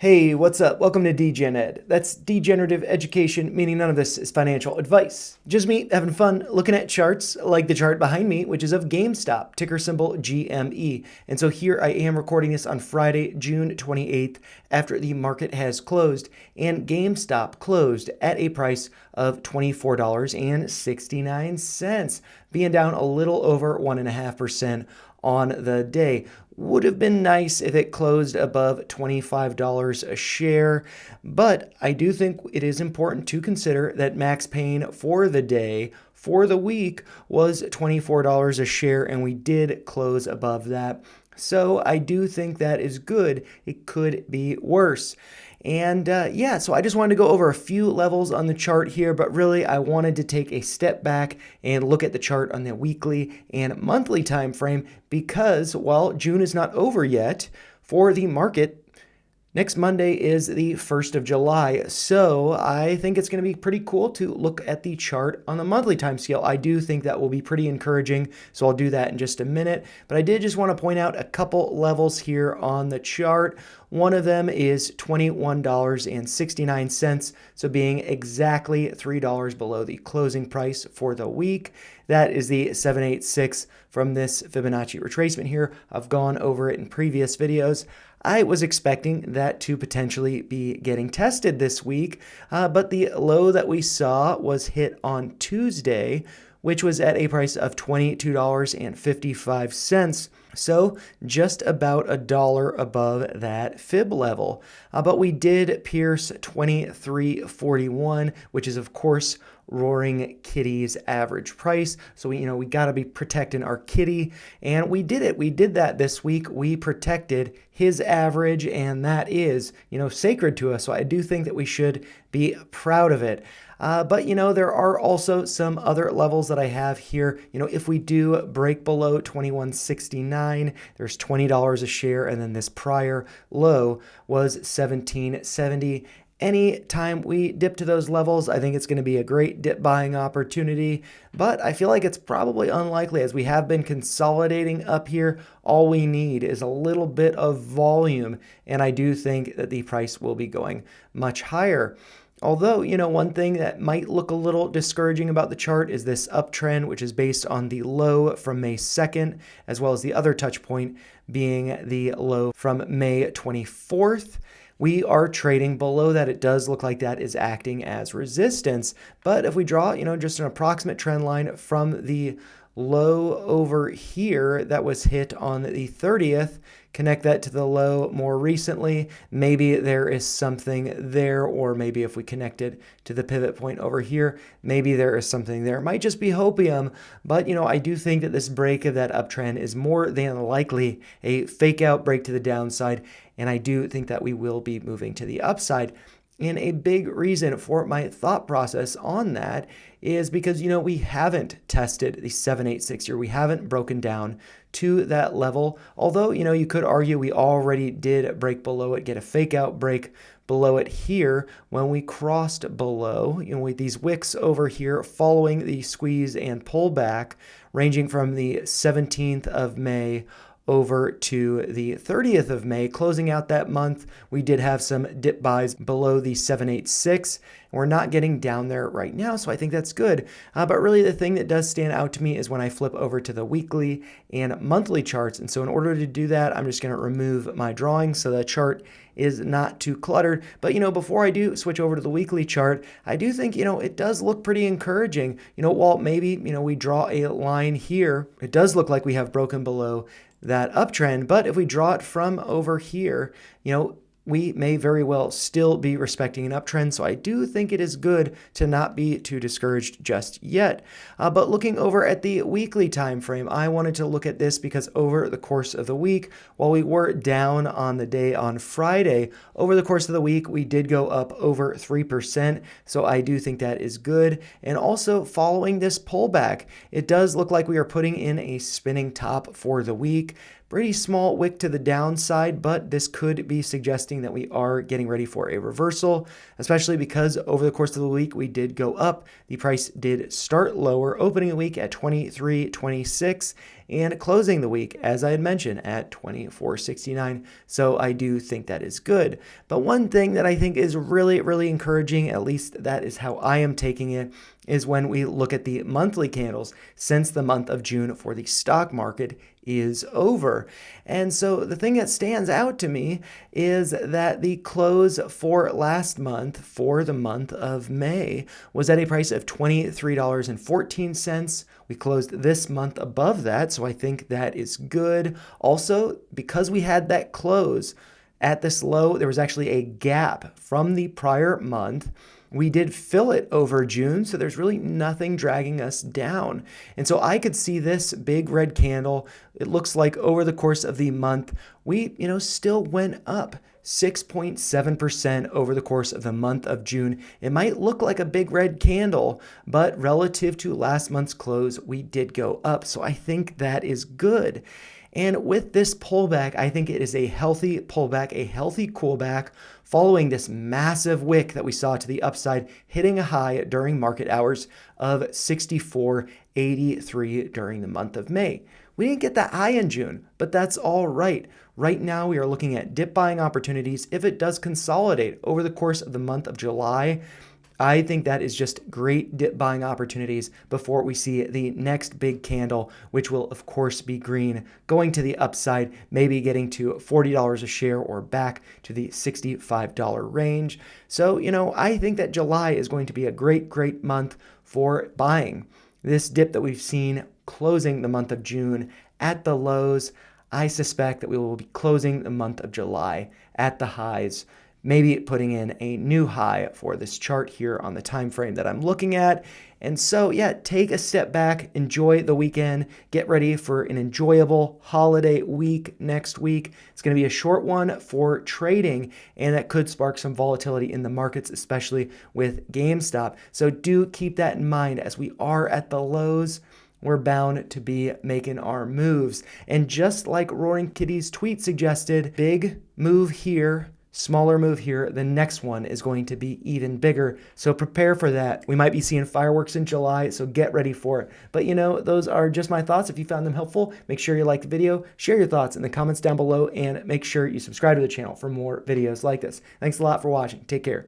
Hey, what's up? Welcome to Degen Ed. That's degenerative education, meaning none of this is financial advice. Just me having fun looking at charts like the chart behind me, which is of GameStop, ticker symbol GME. And so here I am recording this on Friday, June 28th, after the market has closed. And GameStop closed at a price of $24.69, being down a little over 1.5% on the day. Would have been nice if it closed above $25 a share, but I do think it is important to consider that max pain for the day, for the week, was $24 a share, and we did close above that. So I do think that is good. It could be worse. And so I just wanted to go over a few levels on the chart here, but really I wanted to take a step back and look at the chart on the weekly and monthly time frame because, while June is not over yet for the market, next Monday is the 1st of July, so I think it's going to be pretty cool to look at the chart on the monthly time scale. I do think that will be pretty encouraging, so I'll do that in just a minute. But I did just want to point out a couple levels here on the chart. One of them is $21.69, so being exactly $3 below the closing price for the week. That is the 786 from this Fibonacci retracement here. I've gone over it in previous videos. I was expecting that to potentially be getting tested this week, but the low that we saw was hit on Tuesday, which was at a price of $22.55. So just about $1 above that fib level. But we did pierce 23.41, which is of course Roaring Kitty's average price. So we got to be protecting our kitty, and we did it. We did that this week. We protected his average, and that is, sacred to us. So I do think that we should be proud of it. But there are also some other levels that I have here. If we do break below 21.69, there's $20 a share, and then this prior low was 17.70. Anytime we dip to those levels, I think it's going to be a great dip buying opportunity, but I feel like it's probably unlikely as we have been consolidating up here. All we need is a little bit of volume, and I do think that the price will be going much higher. Although, one thing that might look a little discouraging about the chart is this uptrend, which is based on the low from May 2nd, as well as the other touch point being the low from May 24th. We are trading below that. It does look like that is acting as resistance. But if we draw, just an approximate trend line from the low over here that was hit on the 30th, connect that to the low more recently, maybe there is something there, or maybe if we connected to the pivot point over here, maybe there is something there. It might just be hopium, but I do think that this break of that uptrend is more than likely a fake out break to the downside, and I do think that we will be moving to the upside. And a big reason for my thought process on that is because, we haven't tested the 786 here. We haven't broken down to that level. Although, you could argue we already did break below it, get a fake out break below it here when we crossed below, with these wicks over here following the squeeze and pullback ranging from the 17th of May over to the 30th of May, closing out that month. We did have some dip buys below the 786. We're not getting down there right now, so I think that's good. But really the thing that does stand out to me is when I flip over to the weekly and monthly charts. And so in order to do that, I'm just going to remove my drawing so the chart is not too cluttered. But, before I do switch over to the weekly chart, I do think, it does look pretty encouraging. While maybe, we draw a line here, it does look like we have broken below that uptrend. But if we draw it from over here, we may very well still be respecting an uptrend. So I do think it is good to not be too discouraged just yet. But looking over at the weekly time frame, I wanted to look at this because over the course of the week, while we were down on the day on Friday, over the course of the week, we did go up over 3%. So I do think that is good. And also following this pullback, it does look like we are putting in a spinning top for the week. Pretty small wick to the downside, but this could be suggesting that we are getting ready for a reversal, especially because over the course of the week we did go up. The price did start lower, opening the week at 23.26 and closing the week, as I had mentioned, at 24.69. So I do think that is good. But one thing that I think is really, really encouraging, at least that is how I am taking it, is when we look at the monthly candles since the month of June for the stock market is over. And so the thing that stands out to me is that the close for last month, for the month of May, was at a price of $23.14. We closed this month above that, so I think that is good. Also, because we had that close at this low, there was actually a gap from the prior month. We did fill it over June, so there's really nothing dragging us down. And so I could see this big red candle. It looks like over the course of the month, we, still went up 6.7% over the course of the month of June. It might look like a big red candle, but relative to last month's close, we did go up. So I think that is good. And with this pullback, I think it is a healthy pullback, a healthy coolback following this massive wick that we saw to the upside, hitting a high during market hours of 64.83 during the month of May. We didn't get that high in June, but that's all right. Right now, we are looking at dip buying opportunities. If it does consolidate over the course of the month of July, I think that is just great dip buying opportunities before we see the next big candle, which will of course be green, going to the upside, maybe getting to $40 a share or back to the $65 range. So, I think that July is going to be a great, great month for buying. This dip that we've seen closing the month of June at the lows, I suspect that we will be closing the month of July at the highs, maybe putting in a new high for this chart here on the time frame that I'm looking at. And so, take a step back, enjoy the weekend, get ready for an enjoyable holiday week next week. It's going to be a short one for trading, and that could spark some volatility in the markets, especially with GameStop. So do keep that in mind as we are at the lows. We're bound to be making our moves. And just like Roaring Kitty's tweet suggested, big move here, smaller move here, the next one is going to be even bigger. So prepare for that. We might be seeing fireworks in July, so get ready for it. But those are just my thoughts. If you found them helpful, make sure you like the video, share your thoughts in the comments down below, and make sure you subscribe to the channel for more videos like this. Thanks a lot for watching. Take care.